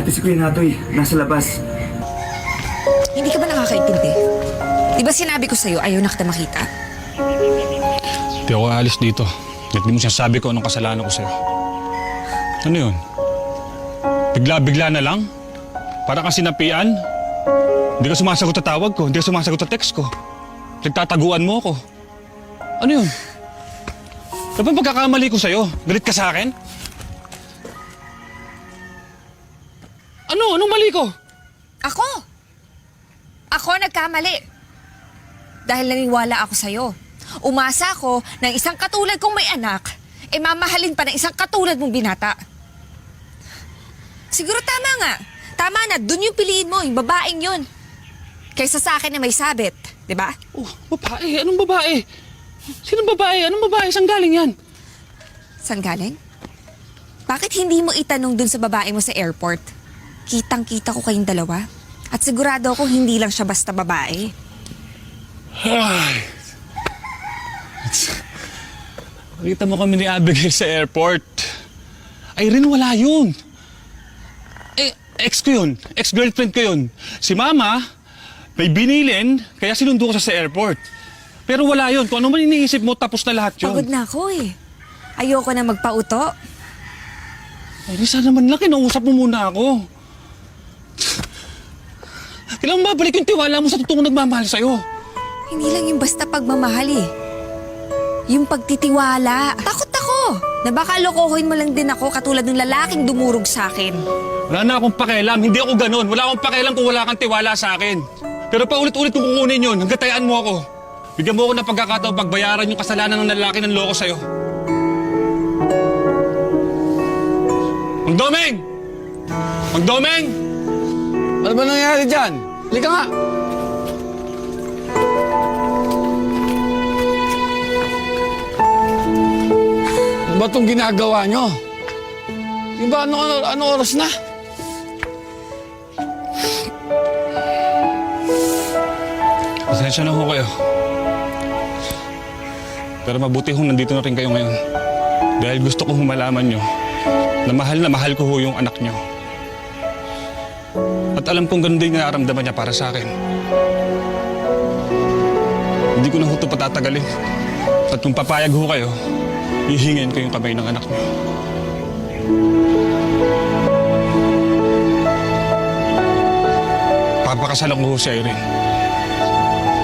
Ate, si Kuya Natoy, nasa labas. Hindi ka ba nakakaintindi? Di ba sinabi ko sa'yo, ayaw na kita makita? Hindi ako aalis dito. Hindi mo sinasabi ko anong kasalanan ko sa'yo. Ano yun? Bigla-bigla na lang? Para kang sinapian? Hindi ka sumasagot sa tawag ko, hindi ka sumasagot sa text ko. Nagtataguan mo ako. Ano yun? Ano ba pagkakamali ko sa'yo? Galit ka sa akin? Ano? Anong mali ko? Ako! Ako nagkamali. Dahil naniwala ako sa'yo. Umasa ako ng isang katulad kong may anak, mamahalin pa ng isang katulad mong binata. Siguro tama nga. Tama na, dun yung piliin mo, yung babaeng yun. Kaysa sa akin na may sabit, di ba? Oh, babae? Anong babae? Sinong babae? Anong babae? Saan galing yan? Saan galing? Bakit hindi mo itanong dun sa babae mo sa airport? Kitang-kita ko kayong dalawa. At sigurado ako hindi lang siya basta babae. Ay. Nakita mo kami ni Abigail sa airport. Irene, wala yun. Ex ko yun. Ex-girlfriend ko yun. Si Mama, may binilin, kaya sinundo ko siya sa airport. Pero wala yun. Kung ano man iniisip mo, tapos na lahat yun. Pagod na ako eh. Ayoko na magpauto. Irene, sana naman lang, kinausap mo muna ako. Kailangan mabalik yung tiwala mo sa totoong nagmamahal sa'yo. Hindi lang yung basta pagmamahal eh. Yung pagtitiwala. Takot ako na baka lokohin mo lang din ako katulad ng lalaking dumurog sa akin. Wala na akong pakialam. Hindi ako ganun. Wala akong pakialam kung wala kang tiwala sa akin. Pero paulit-ulit kong kukunin yun. Hanggang tayaan mo ako. Bigyan mo ako ng pagkakataon pagbayaran yung kasalanan ng lalaki ng loko sa'yo. Mang Domeng! Mang Domeng! Ano ba nangyari dyan? Halika nga! Ano ba itong ginagawa nyo? Di ba ano oras na? Pasensya na ho kayo. Pero mabuti hong nandito na rin kayo ngayon. Dahil gusto kong malaman nyo na mahal ko ho yung anak nyo. At alam kong ganun din nararamdaman niya para sa akin. Hindi ko na ho ito patatagalin. At kung papayag ho kayo, hihingin ko yung kamay ng anak niyo. Papakasalan ko ho si Irene.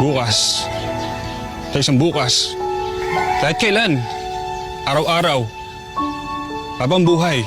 Bukas. Sa isang bukas. Kahit kailan. Araw-araw. Habang buhay.